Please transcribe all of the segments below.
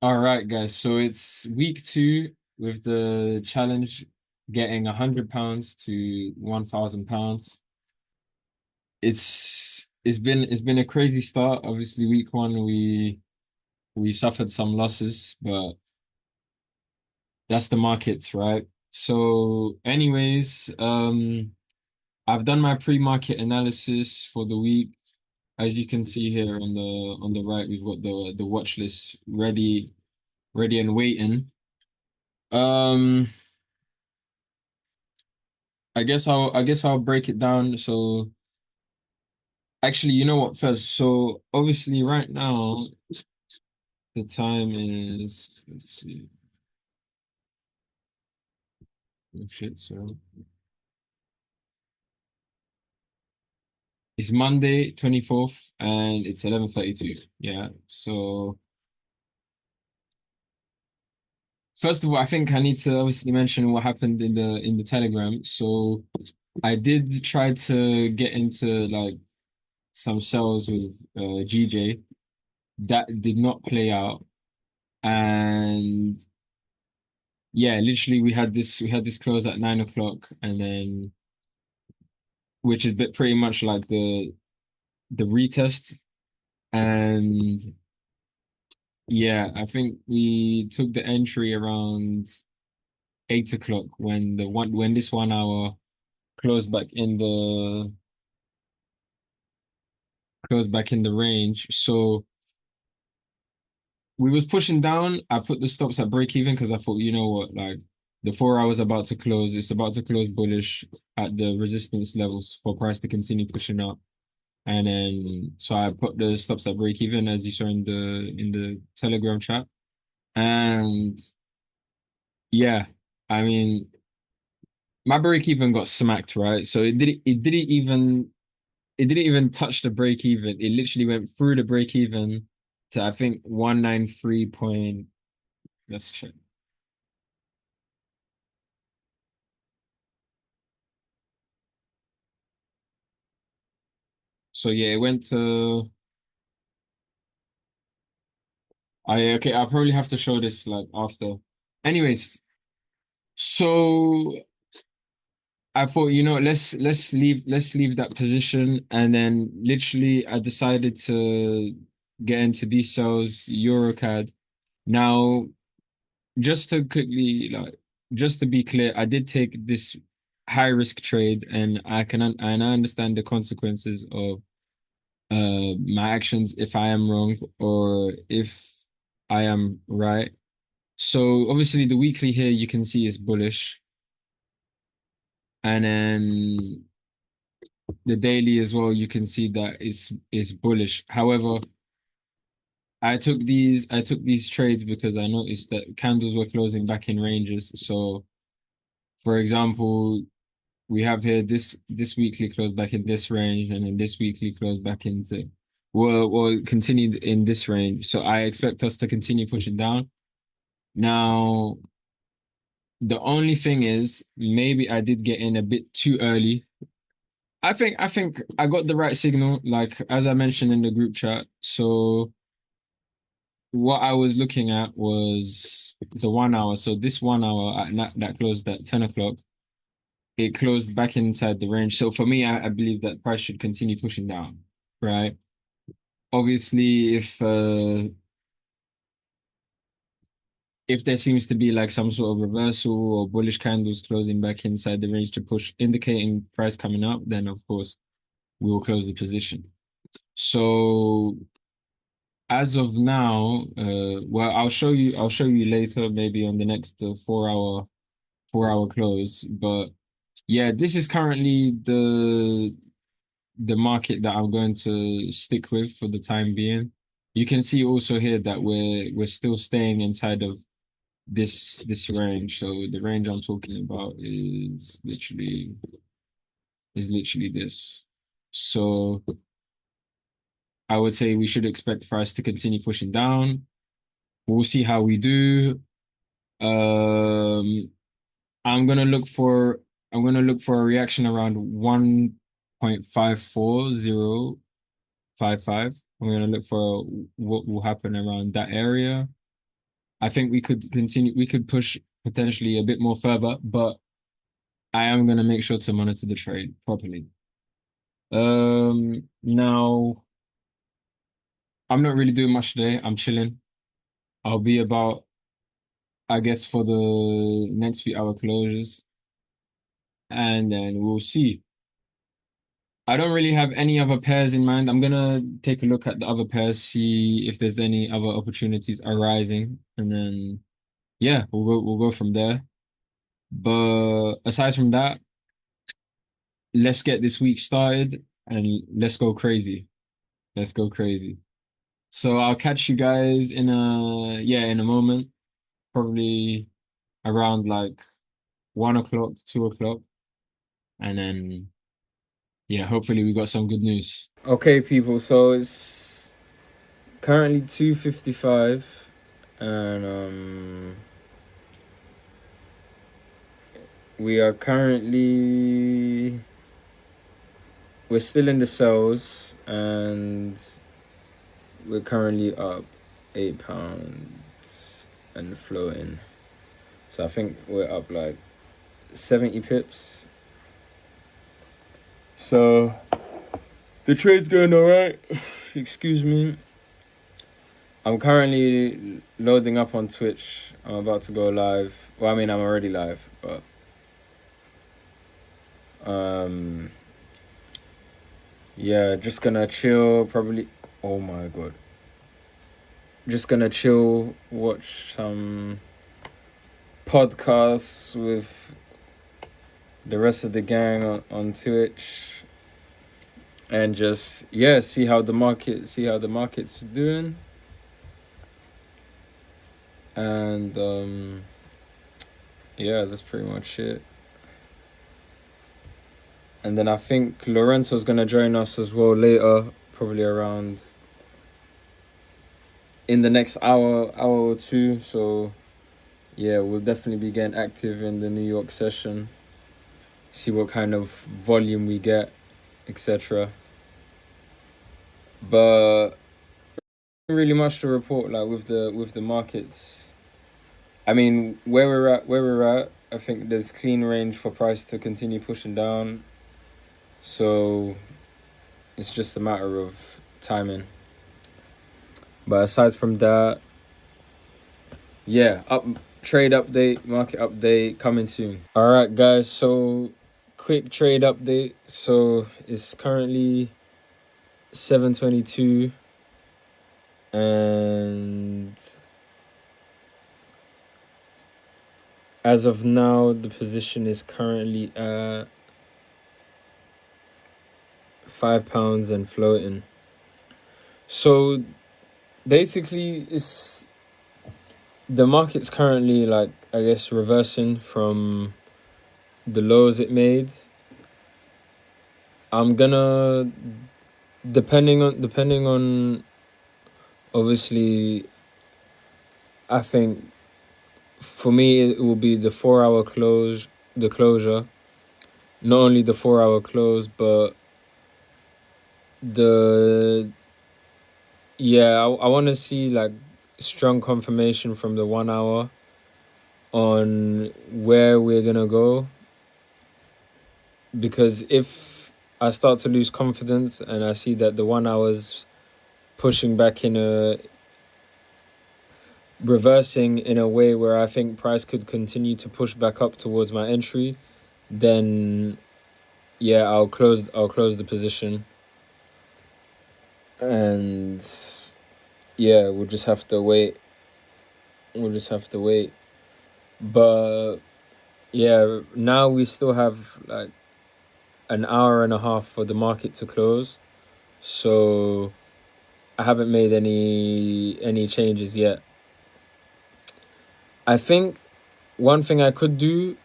All right, guys. So it's week two with the challenge getting £100 to £1,000. It's been a crazy start. Obviously, week one we suffered some losses, but that's the markets, right? So, anyways, I've done my pre-market analysis for the week. As you can see here on the right, we've got the watch list ready and waiting. Um. I guess I'll break it down. So actually, you know what first? So obviously right now the time is let's see. Oh shit, so it's Monday 24th and it's 11:32. Yeah. So first of all, I think I need to obviously mention what happened in the Telegram. So I did try to get into like some sales with GJ. That did not play out. And yeah, literally we had this close at 9 o'clock and then which is pretty much like the retest. And yeah, I think we took the entry around 8 o'clock when this 1 hour closed back in the closed back in the range. So we was pushing down. I put the stops at break even because I thought, you know what, like the 4 hours about to close, it's about to close bullish at the resistance levels for price to continue pushing up. And then so I put the stops at break even as you saw in the Telegram chat. And yeah, I mean my break even got smacked, right? So it didn't even touch the break even. It literally went through the break even to I think 193 point, let's check. So yeah, it went to I okay, I'll probably have to show this like after. Anyways, so I thought, let's leave that position, and then literally I decided to get into these sales Eurocad. Now, just to quickly just to be clear, I did take this high risk trade, and I understand the consequences of my actions if I am wrong or if I am right. So obviously the weekly here you can see is bullish, and then the daily as well, you can see that is bullish. However, I took these trades because I noticed that candles were closing back in ranges. So, for example, we have here this weekly closed back in this range, and then this weekly closed back into well continued in this range. So I expect us to continue pushing down. Now, the only thing is maybe I did get in a bit too early. I think I got the right signal, like as I mentioned in the group chat. So what I was looking at was the 1 hour. So this 1 hour that closed at 10 o'clock, it closed back inside the range. So for me, I believe that price should continue pushing down, right? Obviously, if there seems to be like some sort of reversal or bullish candles closing back inside the range to push, indicating price coming up, then of course we will close the position. So as of now, well, I'll show you later, maybe on the next 4 hour close. But yeah, this is currently the market that I'm going to stick with for the time being. You can see also here that we're still staying inside of this range. So the range I'm talking about is literally this. So I would say we should expect price to continue pushing down. We'll see how we do. Um, I'm gonna look for I'm gonna look for a reaction around 1.54055. I'm gonna look for what will happen around that area. I think we could continue, we could push potentially a bit more further, but I am gonna make sure to monitor the trade properly. Now I'm not really doing much today. I'm chilling. I'll be about, I guess, for the next few hour closures, and then we'll see. I don't really have any other pairs in mind. I'm gonna take a look at the other pairs, see if there's any other opportunities arising, and then yeah, we'll go from there. But aside from that, let's get this week started and let's go crazy. Let's go crazy. So I'll catch you guys in a moment, probably around like 1 o'clock, 2 o'clock, and then yeah, hopefully we got some good news. Okay, people, so it's currently 2:55 and we are currently we're still in the cells and we're currently up £8 and floating. So I think we're up like 70 pips. So the trade's going all right. Excuse me. I'm currently loading up on Twitch. I'm about to go live. Well, I mean, I'm already live, but yeah, just gonna chill probably. Oh my God. Just gonna chill, watch some podcasts with the rest of the gang on Twitch, and just see how the market's doing, and yeah, that's pretty much it. And then I think Lorenzo's gonna join us as well later, probably around in the next hour or two. So yeah, we'll definitely be getting active in the New York session, see what kind of volume we get, etc. But really much to report, like with the markets. I mean, where we're at, I think there's clean range for price to continue pushing down. So it's just a matter of timing. But aside from that, yeah, trade update, market update coming soon. All right, guys. So quick trade update. So it's currently 7:22, and as of now, the position is currently at £5 and floating. So basically, the market's currently, like, I guess, reversing from the lows it made. I'm gonna, depending on obviously, I think for me it will be the 4 hour closure. Not only the 4 hour close, but I want to see like strong confirmation from the 1 hour on where we're gonna go, because if I start to lose confidence and I see that the 1 hour's pushing back reversing in a way where I think price could continue to push back up towards my entry, then yeah, I'll close the position, and yeah, we'll just have to wait. But yeah, now we still have like an hour and a half for the market to close, so I haven't made any changes yet. I think one thing I could do,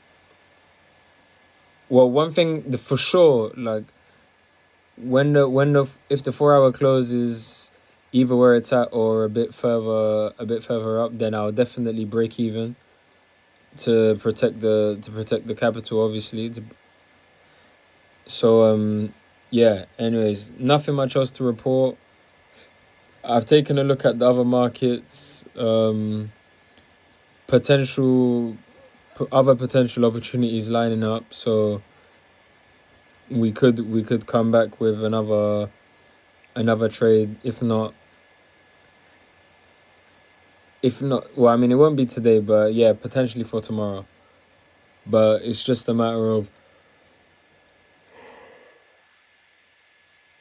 well, one thing for sure, like if the 4 hour close is either where it's at or a bit further up, then I'll definitely break even to protect the capital, obviously. So yeah, anyways, nothing much else to report. I've taken a look at the other markets. other potential opportunities lining up, so we could come back with another trade. If not, well, I mean, it won't be today, but yeah, potentially for tomorrow. But it's just a matter of,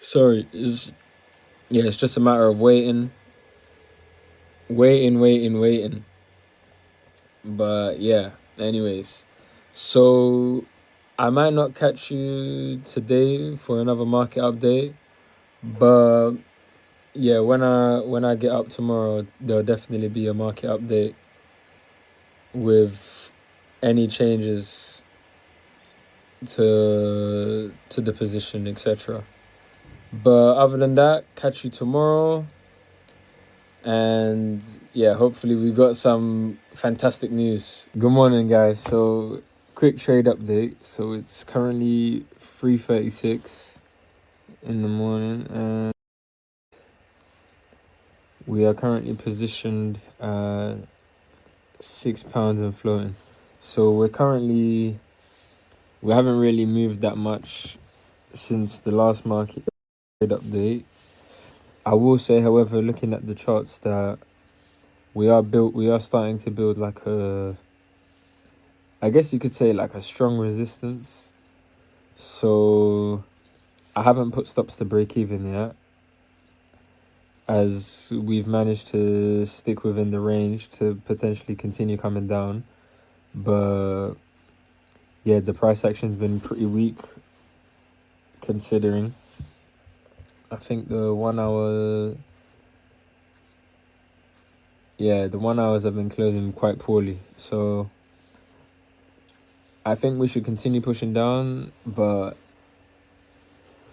it's just a matter of waiting. But yeah, anyways, so I might not catch you today for another market update, but yeah, when I get up tomorrow, there'll definitely be a market update with any changes to the position, etc. But other than that, catch you tomorrow. And yeah, hopefully we got some fantastic news. Good morning, guys. So quick trade update. So it's currently 3:36 in the morning, and we are currently positioned at £6 and floating. So we haven't really moved that much since the last market trade update. I will say, however, looking at the charts, that we are starting to build like I guess you could say like a strong resistance. So I haven't put stops to break even yet, as we've managed to stick within the range to potentially continue coming down. But yeah, the price action's been pretty weak considering. I think the 1 hour, the 1 hours have been closing quite poorly. So I think we should continue pushing down, but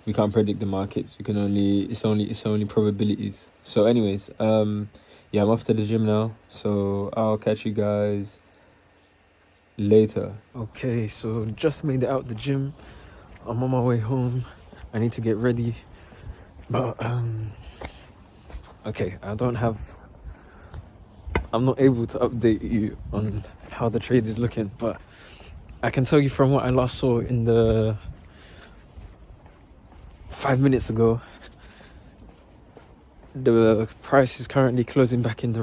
we can't predict the markets. It's only probabilities. So anyways, I'm off to the gym now. So I'll catch you guys later. Okay, so just made it out the gym. I'm on my way home. I need to get ready. But okay, I'm not able to update you on how the trade is looking, but I can tell you from what I last saw in the 5 minutes ago, the price is currently closing back in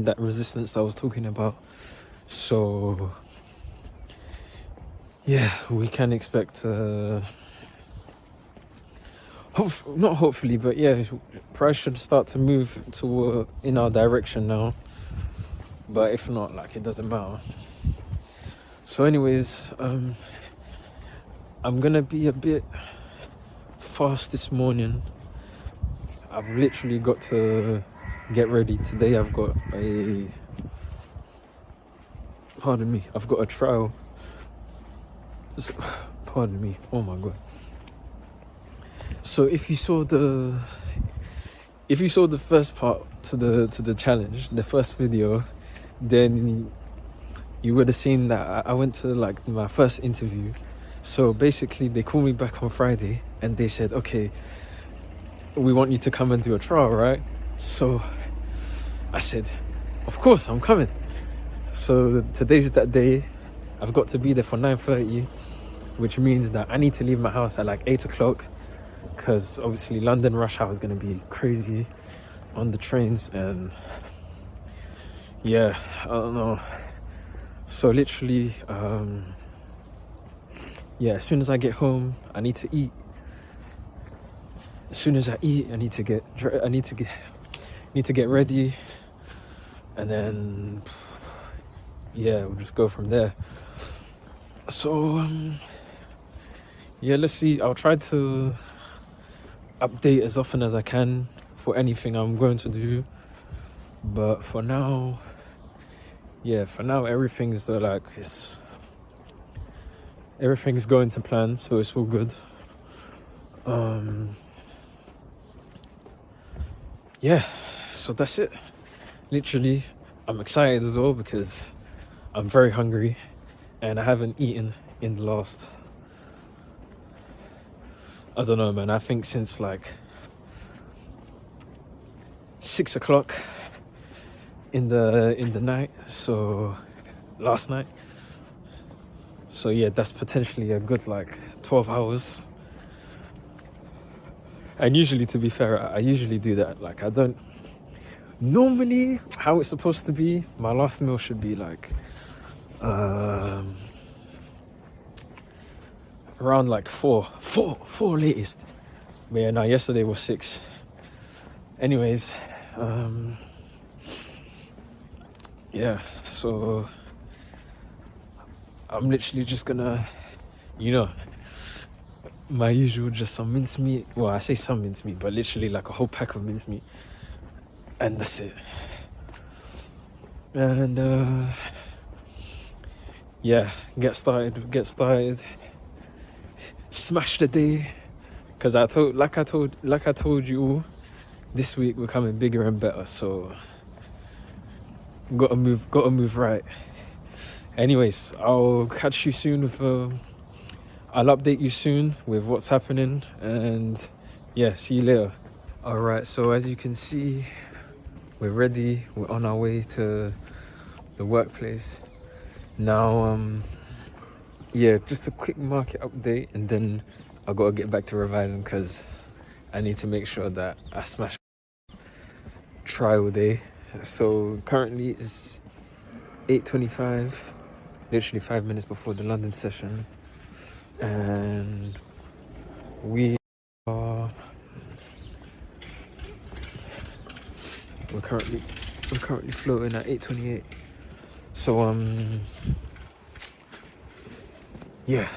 that resistance I was talking about. So yeah, we can expect not hopefully, but yeah, price should start to move in our direction now. But if not, like, it doesn't matter. So anyways, I'm gonna be a bit fast this morning. I've literally got to get ready. Today I've got a trial. Pardon me. Oh my god. So if you saw the first part to the challenge, the first video, then you would have seen that I went to like my first interview. So basically they called me back on Friday and they said, okay, we want you to come and do a trial, right? So I said, of course I'm coming. So today's that day. I've got to be there for 9:30, which means that I need to leave my house at like 8 o'clock, because obviously London rush hour is going to be crazy on the trains. And yeah, I don't know. So literally, as soon as I get home, I need to eat. As soon as I eat, I need to get ready, and then we'll just go from there. So let's see. I'll try to update as often as I can for anything I'm going to do. But for now, everything's everything's going to plan, so it's all good. So that's it. Literally, I'm excited as well because I'm very hungry and I haven't eaten in the last, I don't know, man, I think since like 6 o'clock. in the night, so last night. So yeah, that's potentially a good like 12 hours. And usually, to be fair, I usually do that. Like I don't normally how it's supposed to be. My last meal should be like around like four latest. But yeah, no, yesterday was 6. Anyways, yeah, so I'm literally just gonna, you know, my usual, just some mincemeat. Well, I say some mincemeat, but literally like a whole pack of mincemeat, and that's it. And yeah, get started, smash the day. Cause like I told you all, this week we're coming bigger and better. So gotta move right. Anyways, I'll catch you soon with I'll update you soon with what's happening, and yeah, see you later. All right, so as you can see, we're ready. We're on our way to the workplace now. Yeah, just a quick market update, and then I gotta get back to revising because I need to make sure that I smash trial day. So currently it's 8:25, literally 5 minutes before the London session, and we're currently floating at 8:28. So yeah,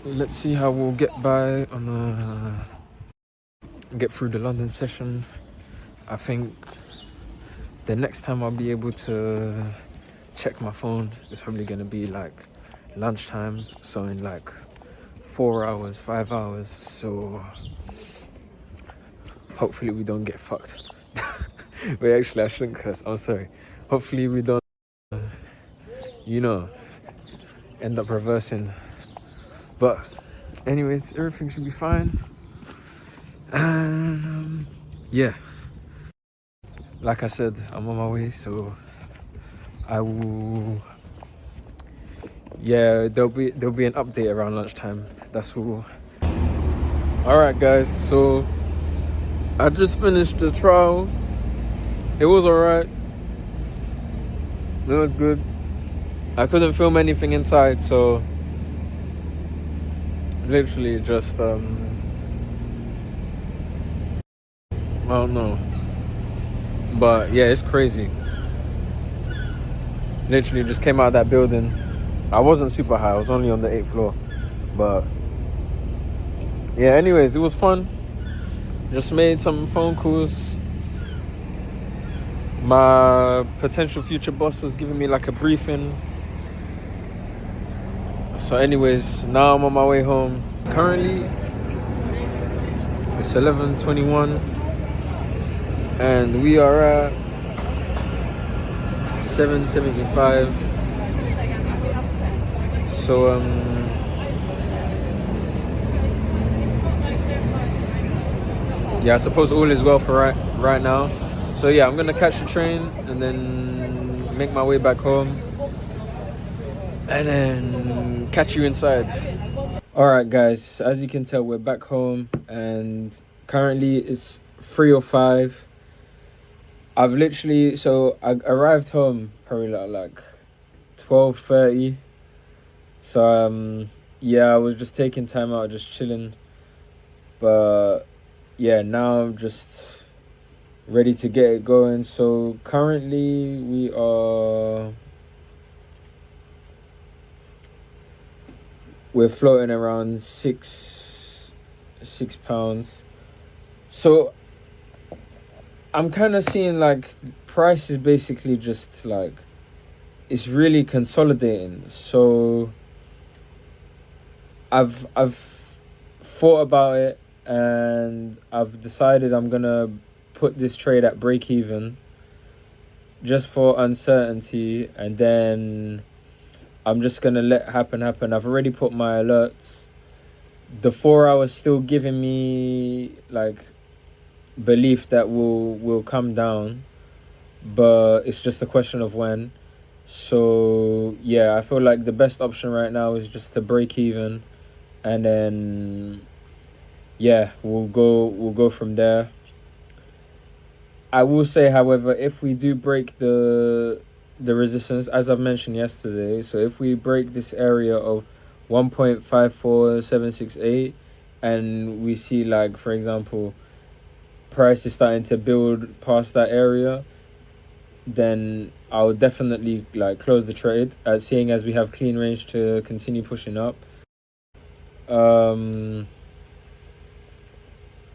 let's see how we'll get by on get through the London session. I think the next time I'll be able to check my phone is probably gonna be like lunchtime, so in like 4 hours, 5 hours. So hopefully we don't get fucked. Wait, actually I shouldn't curse, I'm sorry. Hopefully we don't end up reversing. But anyways, everything should be fine. And yeah, like I said, I'm on my way, so I will. Yeah, there'll be an update around lunchtime. That's all. All right, guys. So I just finished the trial. It was alright. It was good. I couldn't film anything inside, so literally just I don't know. But yeah, it's crazy. Literally just came out of that building. I wasn't super high. I was only on the 8th floor. But yeah, anyways, it was fun. Just made some phone calls. My potential future boss was giving me like a briefing. So anyways, now I'm on my way home. Currently, it's 11:21. And we are at 775. So yeah, I suppose all is well for right now. So yeah, I'm gonna catch the train and then make my way back home, and then catch you inside. All right, guys. As you can tell, we're back home, and currently it's 3:05. I arrived home probably like 12:30. So yeah, I was just taking time out, just chilling. But yeah, now I'm just ready to get it going. So currently we're floating around £6. So I'm kind of seeing like price is basically just like it's really consolidating. So I've thought about it, and I've decided I'm gonna put this trade at break even just for uncertainty, and then I'm just gonna let happen. I've already put my alerts. The 4 hours still giving me like belief that will come down, but it's just a question of when. So yeah, I feel like the best option right now is just to break even, and then yeah, we'll go from there. I will say, however, if we do break the resistance, as I've mentioned yesterday, so if we break this area of 1.54768, and we see, like, for example, price is starting to build past that area, then I'll definitely like close the trade, seeing as we have clean range to continue pushing up. Um,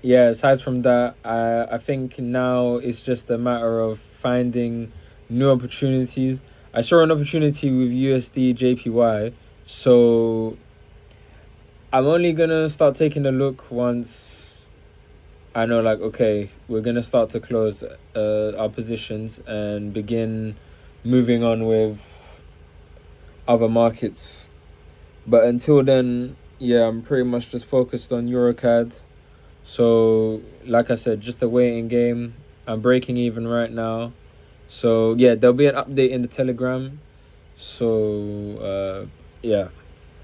yeah, aside from that, I think now it's just a matter of finding new opportunities. I saw an opportunity with USD JPY, so I'm only gonna start taking a look once I know, like, okay, we're gonna start to close our positions and begin moving on with other markets. But until then, yeah, I'm pretty much just focused on EuroCAD. So, like I said, just a waiting game. I'm breaking even right now. So, yeah, there'll be an update in the Telegram. So, yeah.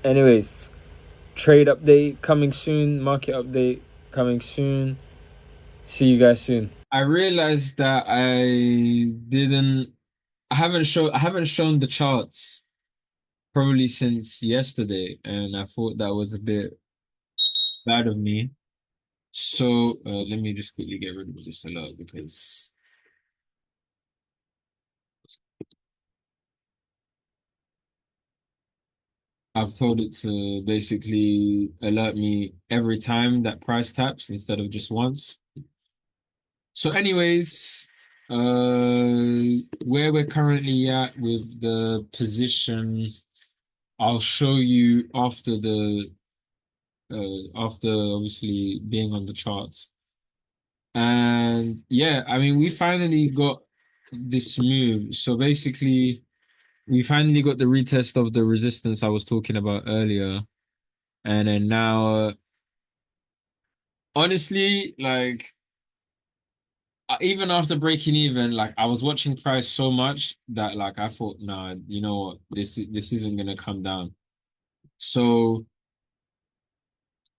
Anyways, trade update coming soon. Market update coming soon. See you guys soon. I realized that I haven't shown the charts probably since yesterday, and I thought that was a bit bad of me. So let me just quickly get rid of this alert because I've told it to basically alert me every time that price taps instead of just once. So, anyways, where we're currently at with the position, I'll show you after obviously being on the charts. And yeah, I mean, we finally got this move. So basically, we finally got the retest of the resistance I was talking about earlier. And then now, honestly, like, even after breaking even, like, I was watching price so much that, like, I thought, nah, you know what, this isn't gonna come down. So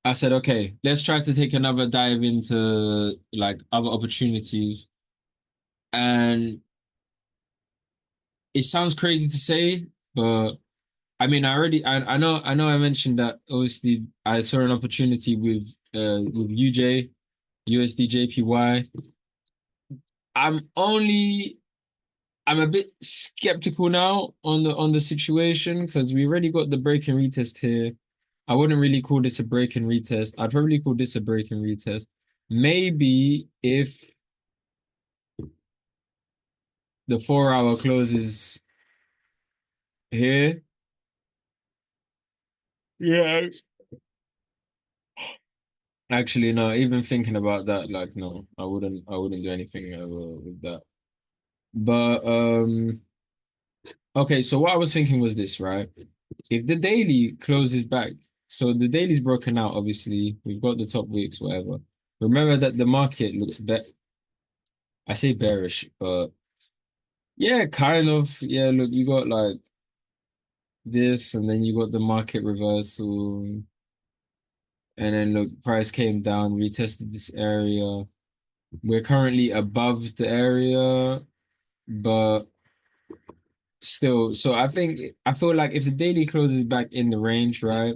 I said, okay, let's try to take another dive into like other opportunities. And it sounds crazy to say, but I mean, I know I mentioned that obviously I saw an opportunity with UJ, USD JPY. I'm only I'm a bit skeptical now on the situation because we already got the break and retest here. I wouldn't really call this a break and retest. I'd probably call this a break and retest. Maybe if the 4 hour closes here. Yeah. Actually, no, even thinking about that, like, no, I wouldn't do anything with that. But okay, so what I was thinking was this, right? If the daily closes back, so the daily's broken out, obviously, we've got the top weeks, whatever. Remember that the market looks I say bearish, but yeah, kind of. Yeah, look, you got like this, and then you got the market reversal, and then look, price came down, retested this area. We're currently above the area, but still. So I feel like if the daily closes back in the range, right,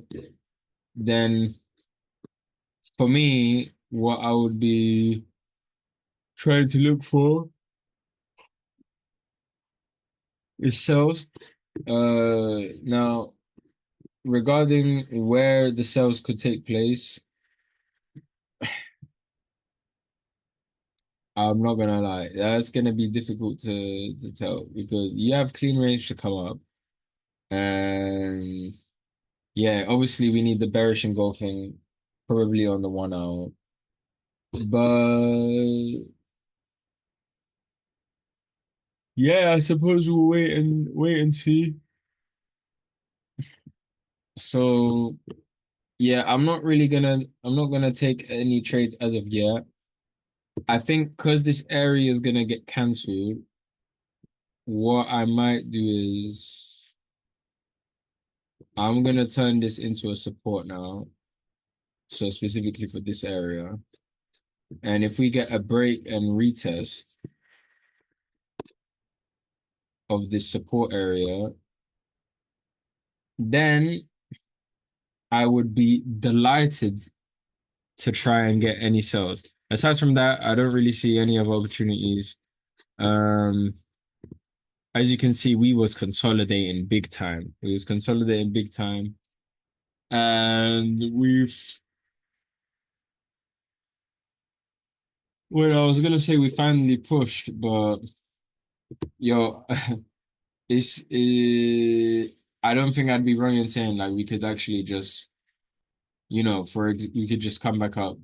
then for me, what I would be trying to look for is sales. Now regarding where the sales could take place, I'm not gonna lie, that's gonna be difficult to tell because you have clean range to come up, and yeah, obviously we need the bearish engulfing probably on the 1 hour, but yeah, I suppose we'll wait and see. So yeah, I'm not gonna take any trades as of yet. I think because this area is gonna get cancelled, what I might do is I'm gonna turn this into a support now. So specifically for this area. And if we get a break and retest of this support area, then I would be delighted to try and get any sales. Aside from that, I don't really see any other opportunities. Um, as you can see, we was consolidating big time. We was consolidating big time. And well, I was gonna say we finally pushed, but yo, it's I don't think I'd be wrong in saying like we could actually just, we could just come back up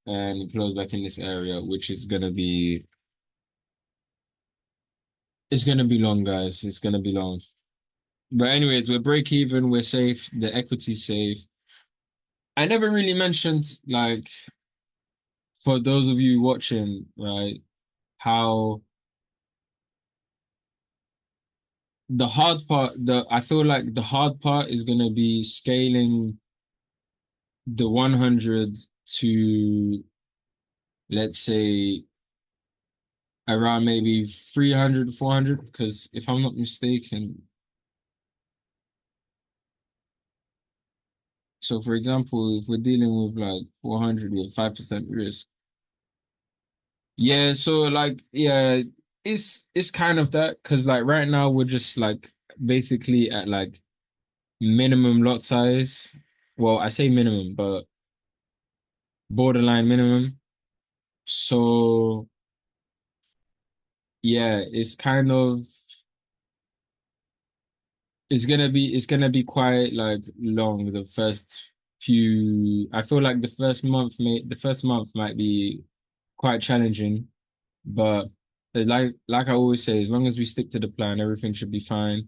and close back in this area, which is gonna be it's gonna be long, guys. It's gonna be long. But anyways, we're break even, we're safe, the equity's safe. I never really mentioned like for those of you watching, right, how the hard part, the I feel like the hard part is gonna be scaling the 100 to, let's say, around maybe 300, 400. Because if I'm not mistaken, so for example, if we're dealing with like 400 with 5% risk, yeah, so like, yeah, it's kind of that. Because like right now we're just like basically at like minimum lot size. Well, I say minimum, but borderline minimum. So yeah, it's gonna be quite like long. The first few, I feel like the first month might be quite challenging, but like I always say, as long as we stick to the plan, everything should be fine.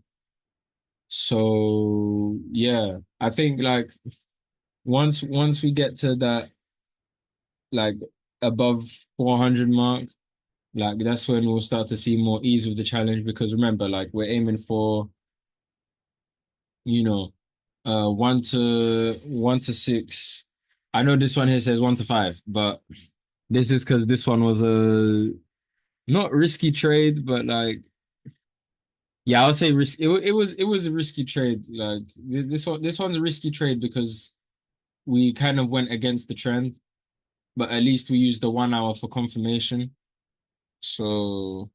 So yeah, I think like once we get to that like above 400 mark, like that's when we'll start to see more ease with the challenge. Because remember, like we're aiming for, you know, 1 to 6. I know this one here says 1 to 5, but this is because this one was a not risky trade, but like, yeah, I'll say risk. It was a risky trade. Like this one's a risky trade because we kind of went against the trend, but at least we used the 1 hour for confirmation. So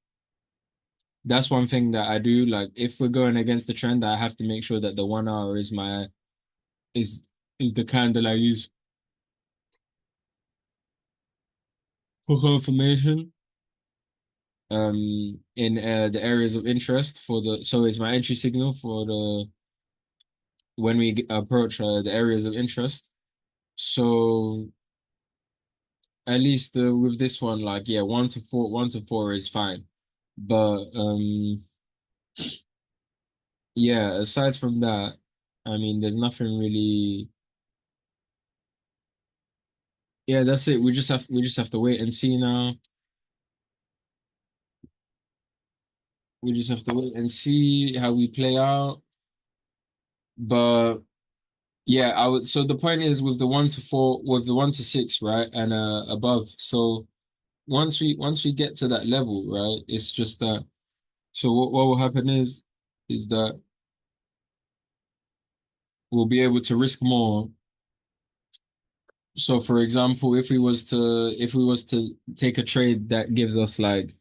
that's one thing that I do. Like if we're going against the trend, I have to make sure that the 1 hour is is the candle I use for confirmation. In the areas of interest for the so is my entry signal for the when we approach the areas of interest. So at least with this one, like yeah, 1 to 4, 1 to 4 is fine. But yeah, aside from that, I mean, there's nothing really. Yeah, that's it. We just have to wait and see now. We just have to wait and see how we play out. But yeah, I would. So the point is with the 1 to 4, with the 1 to 6, right, and above. So once we get to that level, right, it's just that. So what will happen is that we'll be able to risk more. So for example, if we was to take a trade that gives us like,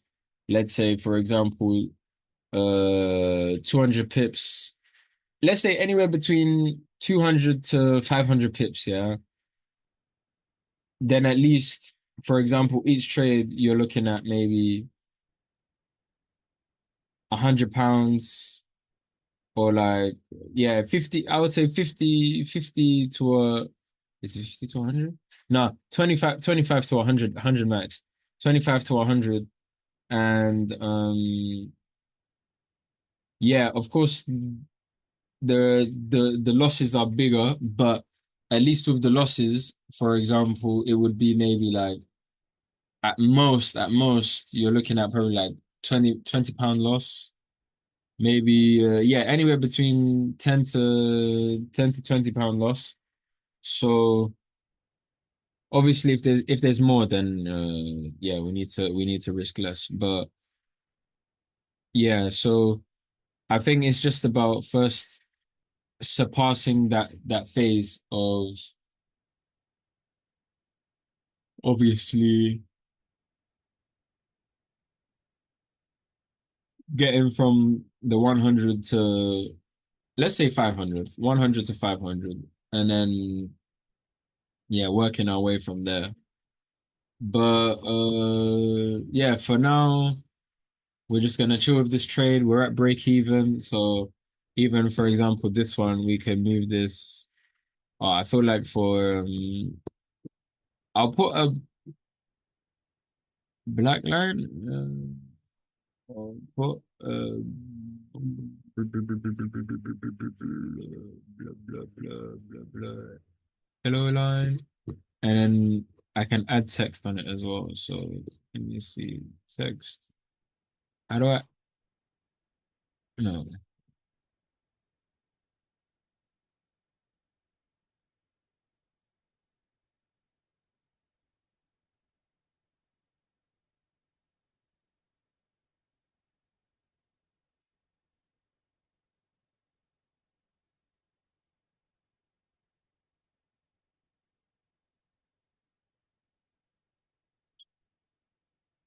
let's say for example, 200 pips, let's say anywhere between 200 to 500 pips, yeah, then at least, for example, each trade you're looking at maybe £100, or like, yeah, 50. I would say 50 to is it 50 to 100? No, 25 to 100 max. 25 to 100. And yeah, of course the losses are bigger, but at least with the losses, for example, it would be maybe like, at most, you're looking at probably like 20 pound loss. Maybe yeah, anywhere between 10 to 20 pound loss. So obviously if there's more, then yeah, we need to risk less. But yeah, so I think it's just about first surpassing that phase of obviously getting from the 100 to, let's say, 500, 100 to 500, and then yeah, working our way from there. But yeah, for now we're just gonna chill with this trade. We're at break even, so even for example this one, we can move this. I feel like for I'll put a black line. I'll put blah blah blah blah blah hello line, and then I can add text on it as well. So let me see text. How do I? No,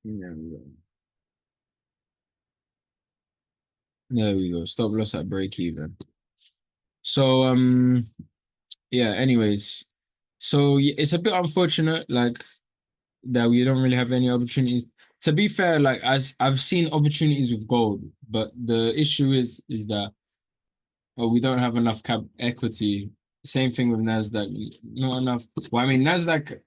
there we go. There we go. Stop loss at break even. So yeah. Anyways, so it's a bit unfortunate, like that we don't really have any opportunities. To be fair, like as I've seen opportunities with gold, but the issue is that we don't have enough cap equity. Same thing with Nasdaq, not enough. Well, I mean Nasdaq.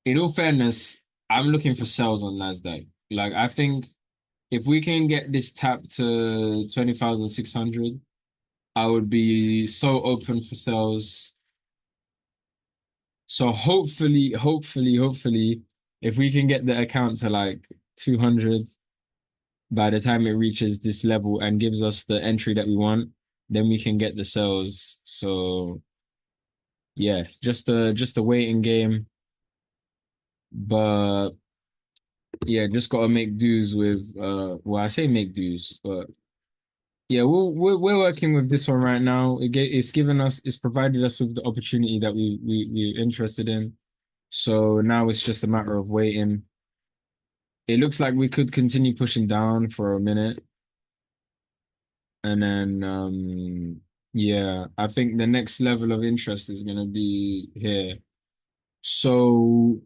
In all fairness, I'm looking for sales on Nasdaq. Like I think if we can get this tap to 20,600, I would be so open for sales. So hopefully, if we can get the account to like 200 by the time it reaches this level and gives us the entry that we want, then we can get the sales. So yeah, just a waiting game. But yeah, just gotta make dues with well, I say make dues, but yeah, we're working with this one right now. It's provided us with the opportunity that we're interested in. So now it's just a matter of waiting. It looks like we could continue pushing down for a minute, and then yeah, I think the next level of interest is gonna be here. So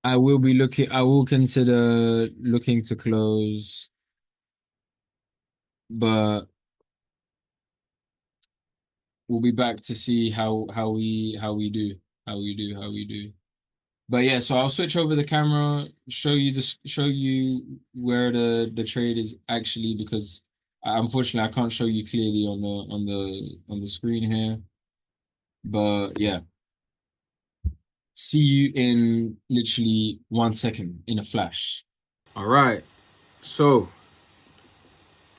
I will consider looking to close, but we'll be back to see how we do. But yeah, so I'll switch over the camera, show you where the trade is actually, because unfortunately I can't show you clearly on the screen here. But yeah, see you in literally 1 second in a flash. All right. So,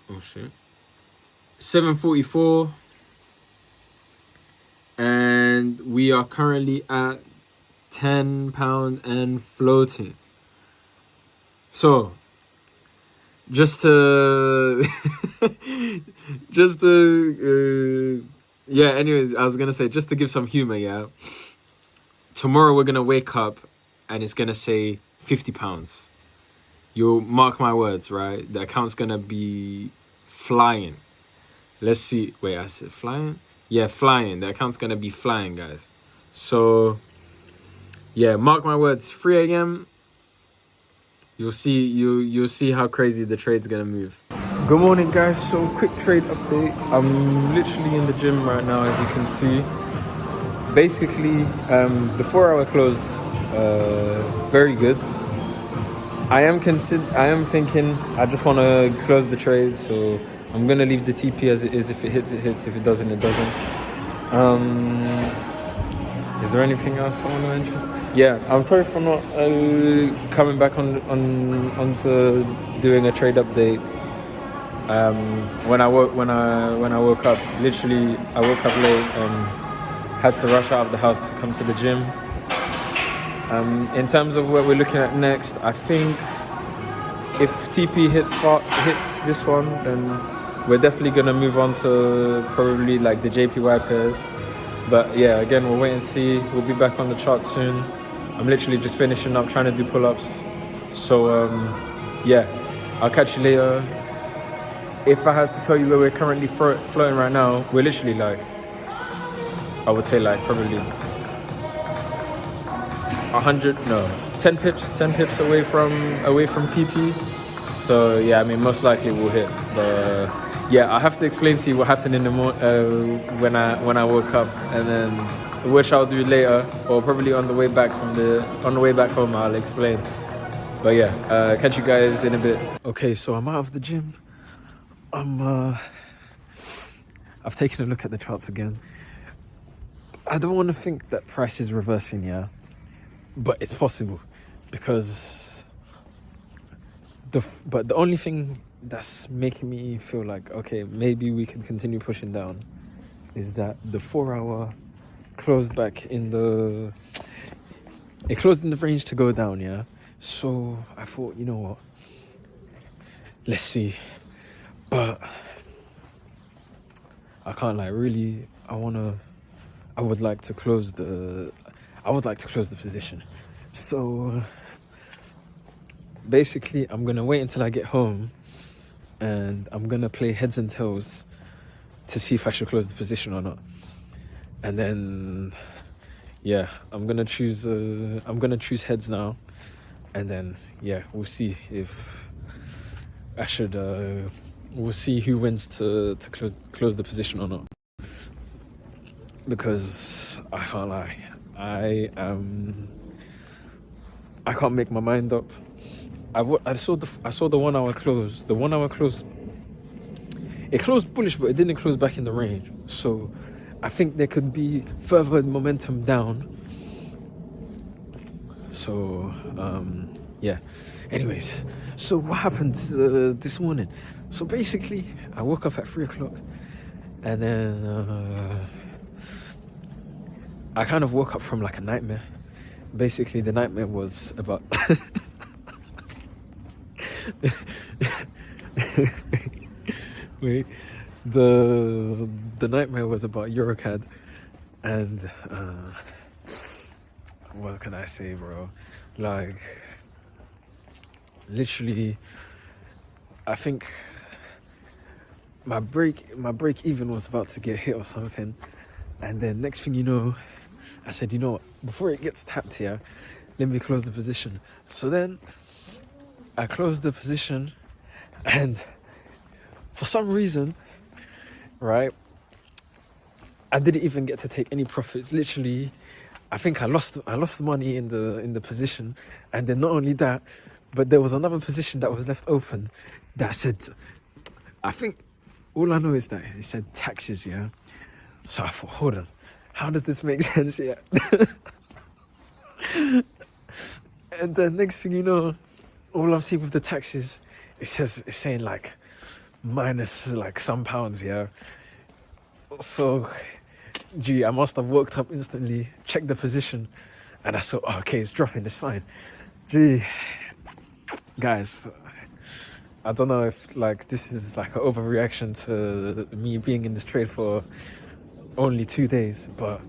oh shit. 7:44, and we are currently at £10 and floating. So just to just to yeah, anyways, I was gonna say, just to give some humor, yeah, tomorrow we're gonna wake up and it's gonna say £50. You'll mark my words, right? The account's gonna be flying. Let's see. Wait, I said flying? Yeah, flying. The account's gonna be flying, guys. So yeah, mark my words, 3 a.m. You'll see how crazy the trade's gonna move. Good morning, guys. So quick trade update. I'm literally in the gym right now, as you can see. Basically, the 4 hour closed very good. I am thinking I just want to close the trade, so I'm gonna leave the TP as it is. If it hits, it hits. If it doesn't, it doesn't. Um, is there anything else I want to mention? Yeah, I'm sorry for not coming back onto doing a trade update. When I woke up, literally I woke up late and had to rush out of the house to come to the gym. In terms of what we're looking at next, I think if TP hits this one, then we're definitely gonna move on to probably like the JPY pairs. But yeah, again, we'll wait and see. We'll be back on the chart soon. I'm literally just finishing up trying to do pull-ups. So yeah, I'll catch you later. If I had to tell you where we're currently floating right now, we're literally like, I would say like probably 10 pips away from TP. So yeah, I mean most likely we'll hit. But yeah, I have to explain to you what happened in the when I woke up, and then which I'll do later, or probably on the way back home I'll explain. But yeah, catch you guys in a bit. Okay, so I'm out of the gym. I've taken a look at the charts again. I don't want to think that price is reversing, yeah, but it's possible because the only thing that's making me feel like okay, maybe we can continue pushing down is that the 4 hour closed in the range to go down, yeah. So I thought, you know what, let's see. But I can't like really. I would like to close the position. So basically, I'm gonna wait until I get home, and I'm gonna play heads and tails to see if I should close the position or not. And then, yeah, I'm gonna choose heads now, and then yeah, we'll see if I should. We'll see who wins to close the position or not. Because I can't lie, I can't make my mind up. I saw the 1 hour close. The 1 hour close, it closed bullish, but it didn't close back in the range. So I think there could be further momentum down. So yeah. Anyways, so what happened this morning? So basically, I woke up at 3 o'clock, and then I kind of woke up from like a nightmare. Basically, the nightmare was about wait, the nightmare was about Eurocad, and what can I say, bro? Like, literally, I think my break even was about to get hit or something, and then next thing you know, I said, you know what, before it gets tapped here, let me close the position. So then I closed the position, and for some reason, right, I didn't even get to take any profits. Literally, I think I lost money in the position, and then not only that, but there was another position that was left open that said, I think all I know is that it said taxes, yeah. So I thought, hold on, how does this make sense yet? And then next thing you know, all I'm seeing with the taxes, it's saying like minus like some pounds, yeah. So, gee, I must have woke up instantly, checked the position, and I saw, oh, okay, it's dropping, it's fine. Gee, guys, I don't know if like this is like an overreaction to me being in this trade for only 2 days, but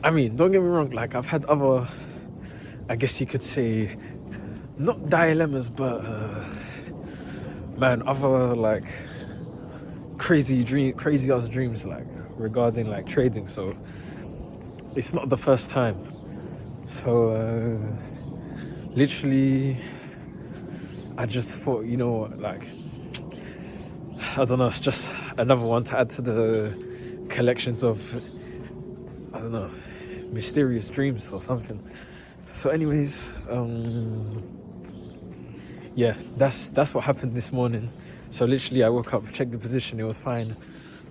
I mean, don't get me wrong, like I've had other, I guess you could say, not dilemmas, but man, other like crazy ass dreams like regarding like trading. So it's not the first time. So literally, I just thought, you know, like, I don't know, just another one to add to the collections of, I don't know, mysterious dreams or something. So anyways, yeah, that's what happened this morning. So literally I woke up, checked the position, it was fine,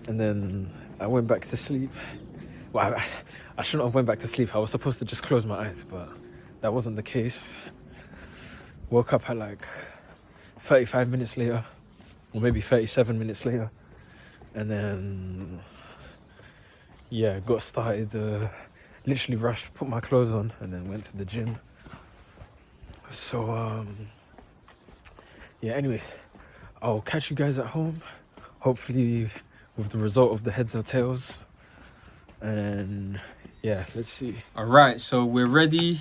and then I went back to sleep. Well, I shouldn't have went back to sleep. I was supposed to just close my eyes, but that wasn't the case. Woke up at like 35 minutes later, or maybe 37 minutes later, and then yeah, got started. Literally rushed, put my clothes on, and then went to the gym. So yeah. Anyways, I'll catch you guys at home. Hopefully, with the result of the heads or tails, and then yeah, let's see. All right, so we're ready.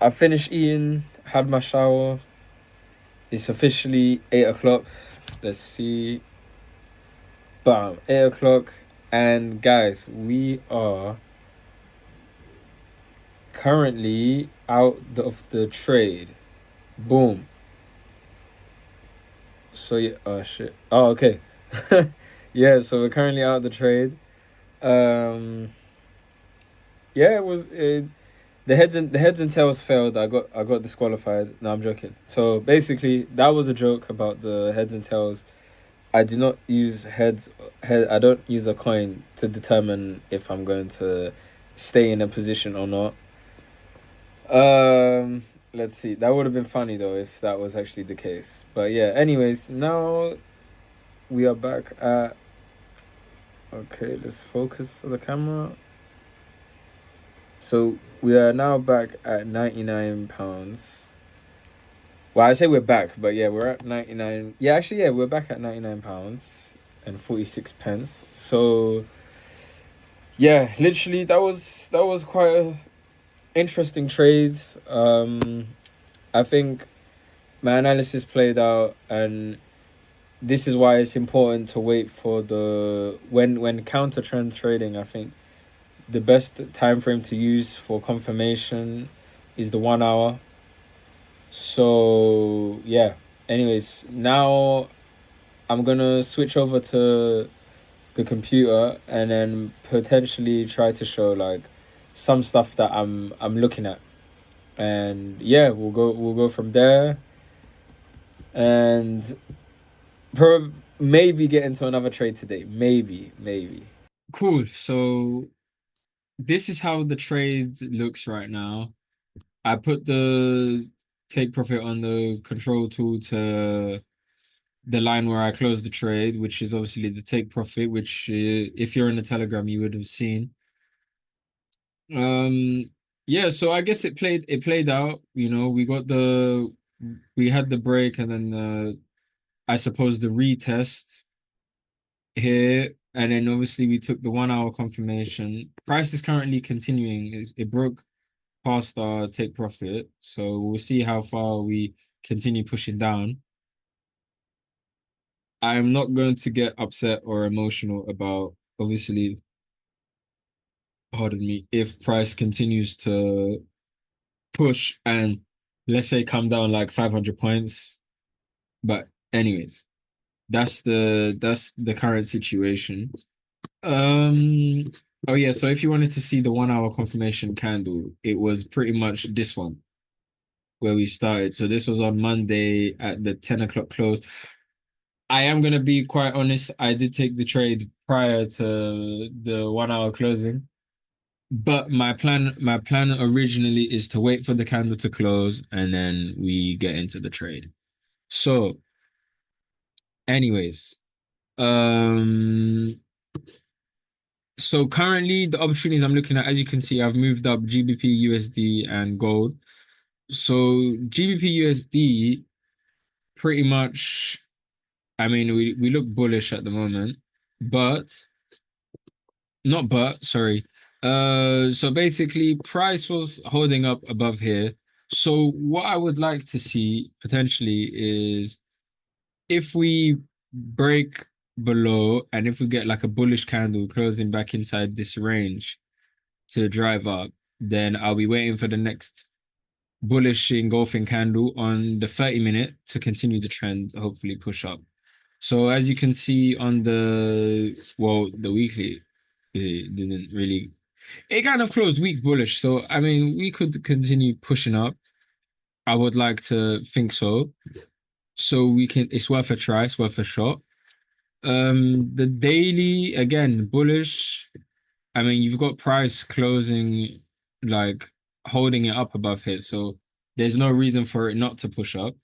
I finished eating, had my shower. It's officially 8 o'clock. Let's see. Bam, 8 o'clock. And guys, we are currently out of the trade. Boom. So yeah, oh shit. Oh, okay. Yeah, so we're currently out of the trade. Um, yeah, the heads and tails failed. I got disqualified. No, I'm joking. So basically, that was a joke about the heads and tails. I do not use head. I don't use a coin to determine if I'm going to stay in a position or not. Um, let's see. That would have been funny though if that was actually the case. But yeah. Anyways, now we are back at. Okay, let's focus on the camera. So we are now back at £99. Well, I say we're back, but yeah, we're at 99. Yeah, actually, yeah, we're back at £99 and 46 pence. So yeah, literally that was quite a interesting trade. I think my analysis played out, and this is why it's important to wait for the when counter trend trading. I think the best time frame to use for confirmation is the 1 hour. So yeah. Anyways, now I'm gonna switch over to the computer and then potentially try to show like some stuff that I'm looking at. And yeah, we'll go from there, and maybe get into another trade today. Maybe. Cool. So this is how the trade looks right now. I put the take profit on the control tool to the line where I closed the trade, which is obviously the take profit, which if you're in the Telegram, you would have seen. Um, yeah, so I guess it played out. We had the break, and then I suppose the retest here, and then obviously we took the 1 hour confirmation. Price is currently continuing. It broke past our take profit, so we'll see how far we continue pushing down. I'm not going to get upset or emotional about, obviously, pardon me, if price continues to push and let's say come down like 500 points. But anyways, that's the current situation. Um, oh yeah, so if you wanted to see the 1 hour confirmation candle, it was pretty much this one where we started. So this was on Monday at the 10 o'clock close. I am gonna be quite honest, I did take the trade prior to the 1 hour closing. But my plan originally is to wait for the candle to close and then we get into the trade. So, anyways, um, so currently the opportunities I'm looking at, as you can see, I've moved up GBP, USD, and gold. So GBP USD pretty much, I mean, we look bullish at the moment, but not but, sorry. So basically price was holding up above here. So what I would like to see potentially is if we break below and if we get like a bullish candle closing back inside this range to drive up, then I'll be waiting for the next bullish engulfing candle on the 30-minute to continue the trend, hopefully push up. So as you can see on the weekly, it didn't really, it kind of closed weak bullish. So I mean, we could continue pushing up. I would like to think so. So we can, it's worth a try, it's worth a shot. The daily again bullish. I mean, you've got price closing like holding it up above here, so there's no reason for it not to push up.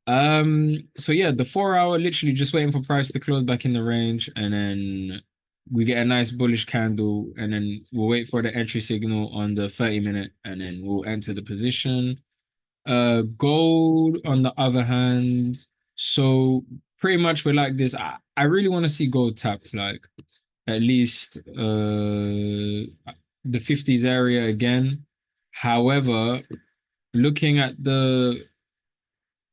So yeah, the 4 hour literally just waiting for price to close back in the range, and then we get a nice bullish candle, and then we'll wait for the entry signal on the 30 minute, and then we'll enter the position. Gold on the other hand, so pretty much we're like this. I really want to see gold tap like at least the 50s area again. However, looking at the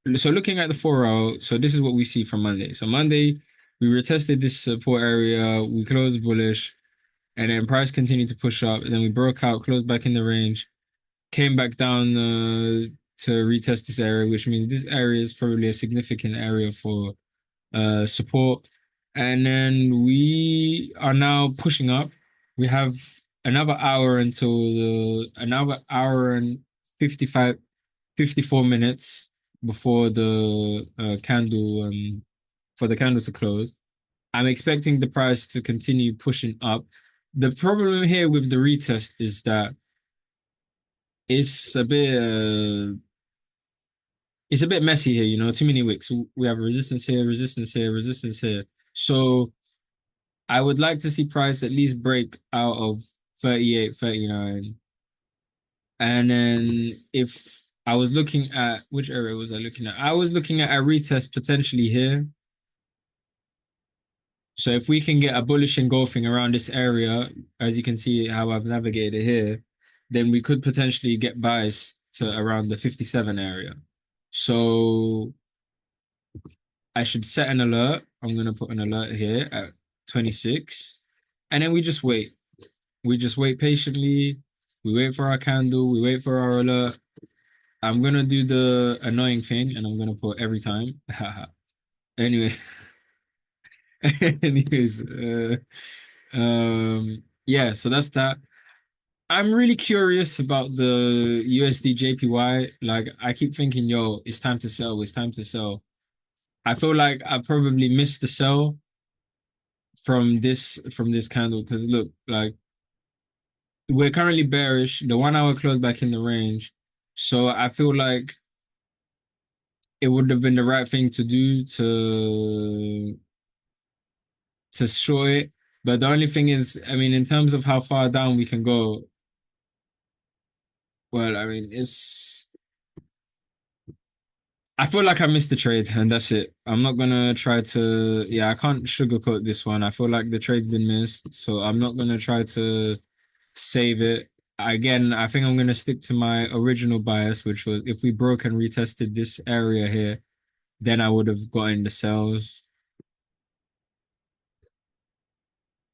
looking at the 4 hour, so this is what we see from Monday. So Monday, we retested this support area, we closed bullish, and then price continued to push up, and then we broke out, closed back in the range, came back down to retest this area, which means this area is probably a significant area for support. And then we are now pushing up. We have another hour and 55 54 minutes before the candle for the candle to close. I'm expecting the price to continue pushing up. The problem here with the retest is that it's a bit uh, it's a bit messy here, you know, too many wicks. We have resistance here, resistance here, resistance here. So I would like to see price at least break out of 38, 39. And then if I was looking at which area was I looking at? I was looking at a retest potentially here. So if we can get a bullish engulfing around this area, as you can see how I've navigated here, then we could potentially get biased to around the 57 area. So I should set an alert. I'm going to put an alert here at 26. And then we just wait. We just wait patiently. We wait for our candle. We wait for our alert. I'm going to do the annoying thing and I'm going to put every time. Anyway, anyways, yeah, so that's that. I'm really curious about the USD JPY. Like, I keep thinking, yo, it's time to sell. It's time to sell. I feel like I probably missed the sell from this candle because look, like we're currently bearish. The 1 hour closed back in the range, so I feel like it would have been the right thing to do to short it. But the only thing is, I mean, in terms of how far down we can go, well, I mean, I feel like I missed the trade and that's it. I'm not gonna try to, yeah, I can't sugarcoat this one. I feel like the trade's been missed, so I'm not gonna try to save it. Again, I think I'm gonna stick to my original bias, which was if we broke and retested this area here, then I would have gotten the sells.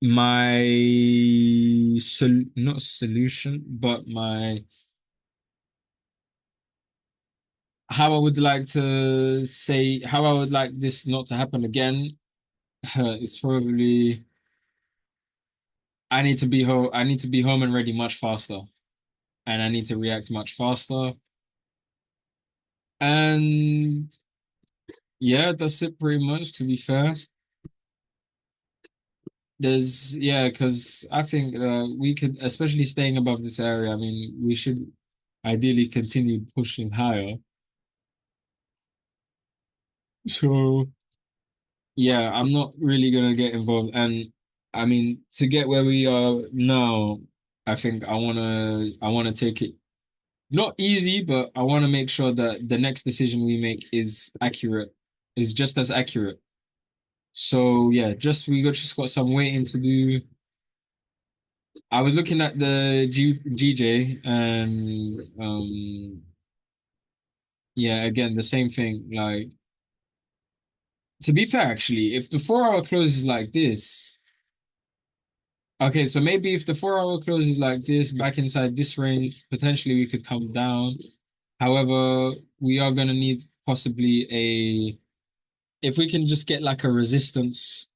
My not solution, but my how I would like to say how I would like this not to happen again is probably I need to be home and ready much faster, and I need to react much faster. And yeah, that's it pretty much. To be fair, there's yeah, because I think we could, especially staying above this area. I mean, we should ideally continue pushing higher. So yeah, I'm not really gonna get involved. And I mean, to get where we are now, I think I wanna take it not easy, but I want to make sure that the next decision we make is accurate, is just as accurate. So yeah, just got some waiting to do. I was looking at the GJ and yeah, again the same thing. Like to be fair, actually, if the 4 hour closes like this, okay, so maybe if the 4 hour closes like this, back inside this range, potentially we could come down. However, we are gonna need possibly a if we can just get like a resistance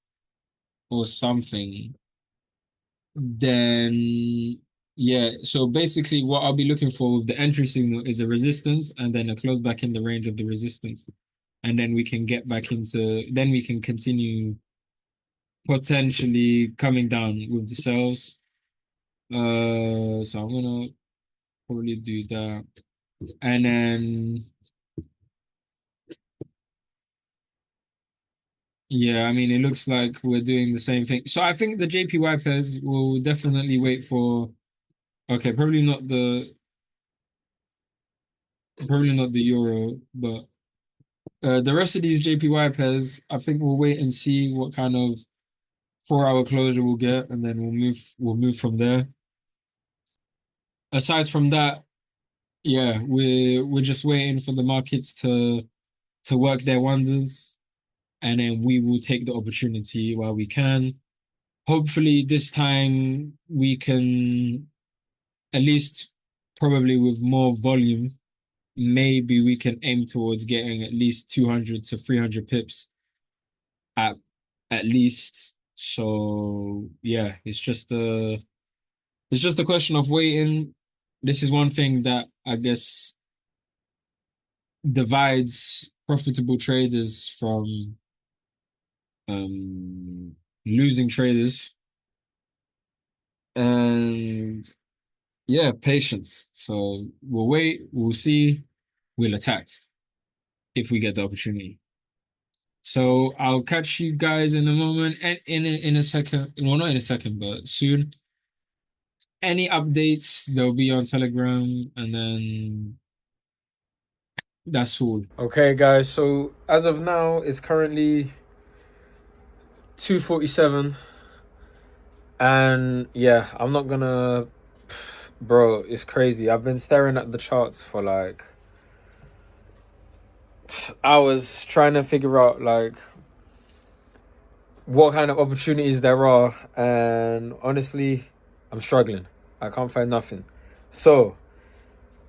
or something, then yeah. So basically, what I'll be looking for with the entry signal is a resistance and then a close back in the range of the resistance. And then we can get back into, then we can continue. potentially coming down with the sales. So I'm gonna probably do that. And then yeah, I mean it looks like we're doing the same thing. So I think the JPY pairs will definitely wait for okay, probably not the euro, but the rest of these JPY pairs, I think we'll wait and see what kind of 4 hour closure we'll get, and then we'll move from there. Aside from that, yeah, we're just waiting for the markets to work their wonders, and then we will take the opportunity while we can. Hopefully, this time we can at least probably with more volume, maybe we can aim towards getting at least 200 to 300 pips at at least. So yeah, it's just a question of waiting. This is one thing that I guess divides profitable traders from um, losing traders. And yeah, patience. So we'll wait, we'll see, we'll attack if we get the opportunity. So I'll catch you guys in a moment and in a second. Well, not in a second, but soon. Any updates, they'll be on Telegram, and then that's all. Okay, guys. So as of now, it's currently 2:47, and yeah, I'm not gonna, bro. It's crazy. I've been staring at the charts for like hours, trying to figure out like what kind of opportunities there are, and honestly, I'm struggling. I can't find nothing. So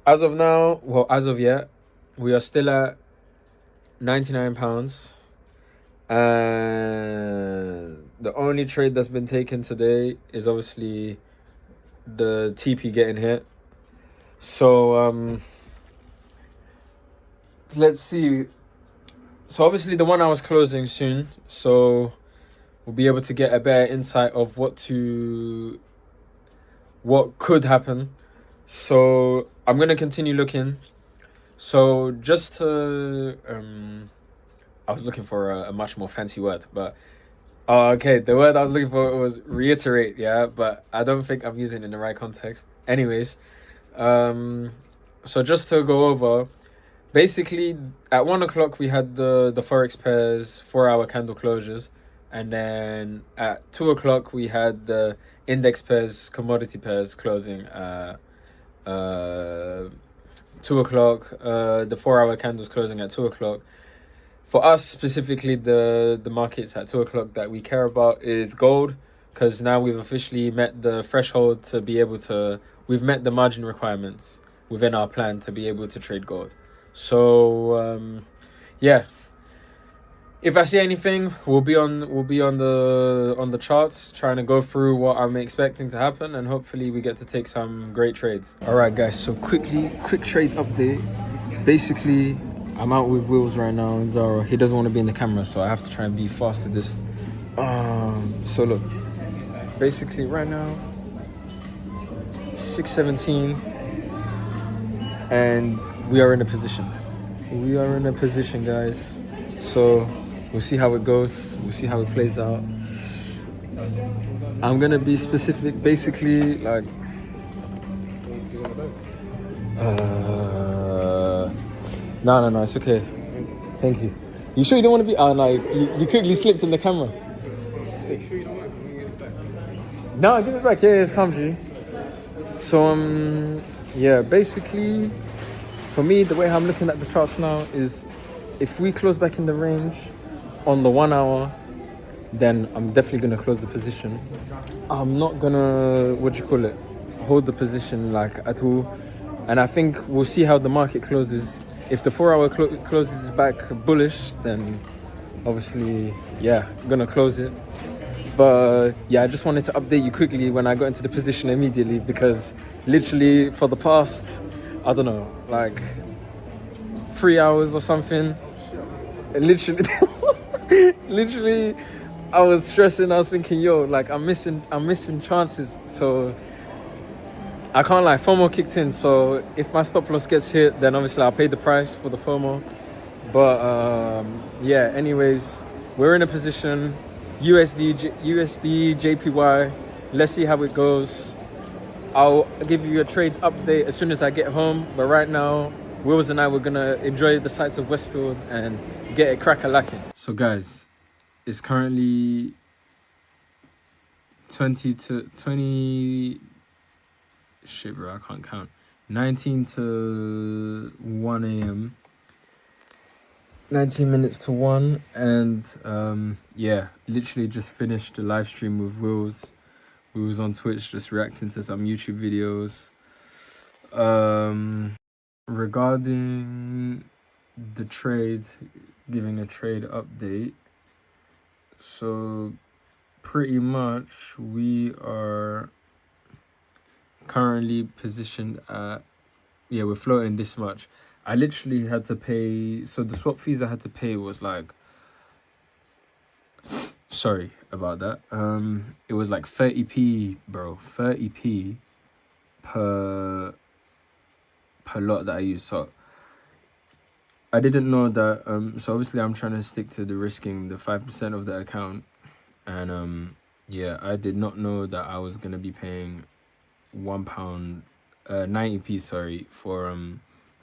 as of now, well, as of yet, we are still at £99. And the only trade that's been taken today is obviously the TP getting hit. So let's see. So obviously the 1 hour's closing soon, so we'll be able to get a better insight of what could happen. So I'm gonna continue looking. So just to I was looking for a much more fancy word, but okay, the word I was looking for was reiterate, yeah, but I don't think I'm using it in the right context. Anyways, so just to go over, basically at 1 o'clock we had the Forex pairs 4 hour candle closures, and then at 2 o'clock we had the index pairs, commodity pairs closing at 2 o'clock. The 4 hour candles closing at 2 o'clock. For us specifically, the markets at 2 o'clock that we care about is gold, because now we've officially met the threshold to be able to. We've met the margin requirements within our plan to be able to trade gold. So yeah, if I see anything, we'll be on the charts, trying to go through what I'm expecting to happen, and hopefully we get to take some great trades. All right, guys. So quick trade update. Basically, I'm out with Wills right now in Zara. He doesn't want to be in the camera, so I have to try and be fast with this. So look, basically right now, 6:17, and we are in a position. We are in a position, guys. So we'll see how it goes. We'll see how it plays out. I'm gonna be specific, basically, like. No, it's okay. Thank you. You sure you don't want to be? Like you quickly slipped in the camera. Hey, sure you don't want it? Can we get it back? No, give it back. Yeah, it's comfy. So yeah, basically, for me, the way I'm looking at the charts now is, if we close back in the range on the 1 hour, then I'm definitely gonna close the position. I'm not gonna hold the position like at all. And I think we'll see how the market closes. If the 4 hour closes back bullish, then obviously, yeah, I'm gonna close it. But yeah, I just wanted to update you quickly when I got into the position immediately, because literally for the past, I don't know, like 3 hours or something, literally I was stressing. I was thinking, yo, like I'm missing chances. So I can't lie, FOMO kicked in. So if my stop loss gets hit, then obviously I'll pay the price for the FOMO. But yeah. Anyways, we're in a position. USD JPY. Let's see how it goes. I'll give you a trade update as soon as I get home. But right now, Wills and I were gonna enjoy the sights of Westfield and get it crack-a-lacking. So guys, it's currently 20 shit, bro, I can't count. 19 to 1 a.m. 19 minutes to 1, and yeah, literally just finished the live stream with Wills. We was on Twitch just reacting to some YouTube videos. Regarding the trade, giving a trade update. So pretty much we are currently positioned at, yeah, we're floating this much. I literally had to pay, so the swap fees I had to pay was like, sorry about that. It was like 30p, bro, 30p per lot that I used. So I didn't know that, so obviously I'm trying to stick to the risking the 5% of the account. And yeah, I did not know that I was gonna be paying £1, 90p, sorry, for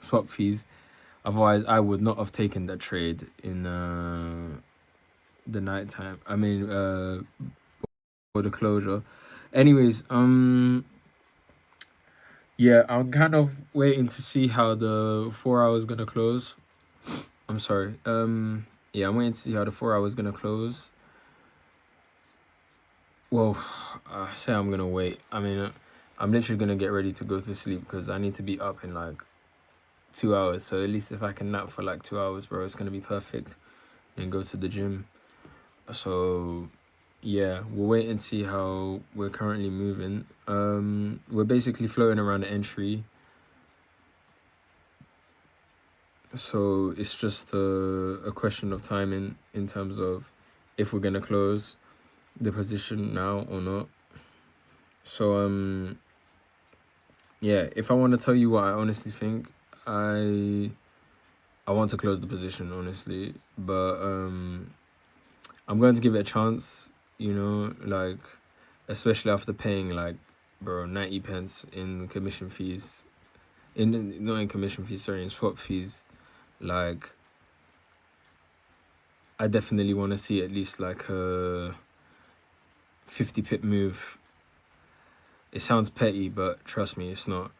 swap fees. Otherwise I would not have taken that trade in the night time. I mean for the closure. Anyways, yeah, I'm kind of waiting to see how the 4 hours gonna close. I'm sorry. Yeah, I'm waiting to see how the 4 hours gonna close. Well, I say I'm gonna wait. I mean, I'm literally gonna get ready to go to sleep because I need to be up in like 2 hours. So at least if I can nap for like 2 hours, bro, it's gonna be perfect. And go to the gym. So yeah, we'll wait and see how we're currently moving. We're basically floating around the entry. So it's just a question of timing in terms of if we're gonna close the position now or not. So yeah, if I want to tell you what I honestly think, I want to close the position, honestly, but I'm going to give it a chance, you know, like, especially after paying like, bro, 90 pence in commission fees, not in commission fees, sorry, in swap fees. Like, I definitely want to see at least like a 50 pip move. It sounds petty, but trust me, it's not.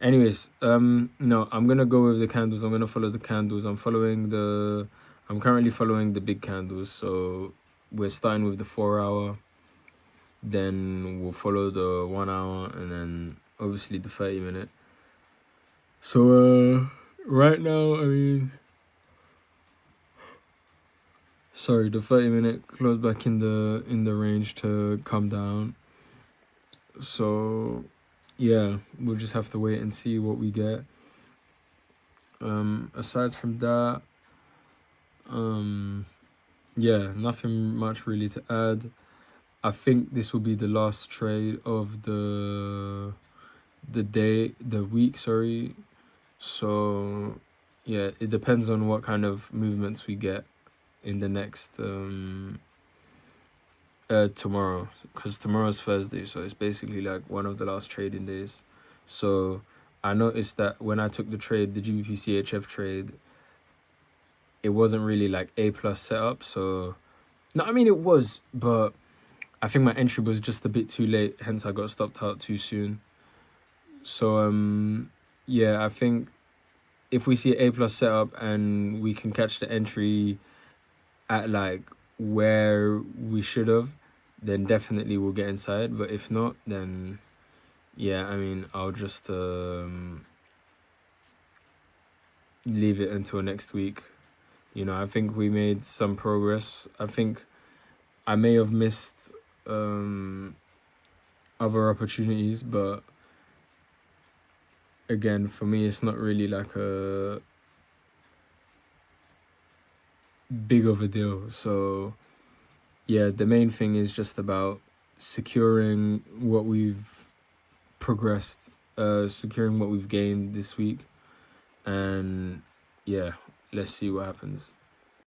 Anyways, no, I'm gonna go with the candles. I'm gonna follow the candles. I'm currently following the big candles. So we're starting with the 4 hour, then we'll follow the 1 hour, and then obviously the 30-minute. So right now, I mean, sorry, the 30-minute closed back in the range to come down. So yeah, we'll just have to wait and see what we get. Aside from that, yeah, nothing much really to add. I think this will be the last trade of the week, sorry. So yeah, it depends on what kind of movements we get in the next tomorrow, because tomorrow's Thursday, so it's basically like one of the last trading days. So I noticed that when I took the trade, the GBP CHF trade, it wasn't really like A+ setup. So no, I mean it was, but I think my entry was just a bit too late, hence I got stopped out too soon. So yeah, I think if we see A+ setup and we can catch the entry at like where we should have, then definitely we'll get inside. But if not, then yeah, I mean, I'll just leave it until next week. You know, I think we made some progress. I think I may have missed other opportunities, but again, for me, it's not really like big of a deal. So yeah, the main thing is just about securing what we've progressed, securing what we've gained this week, and yeah, let's see what happens.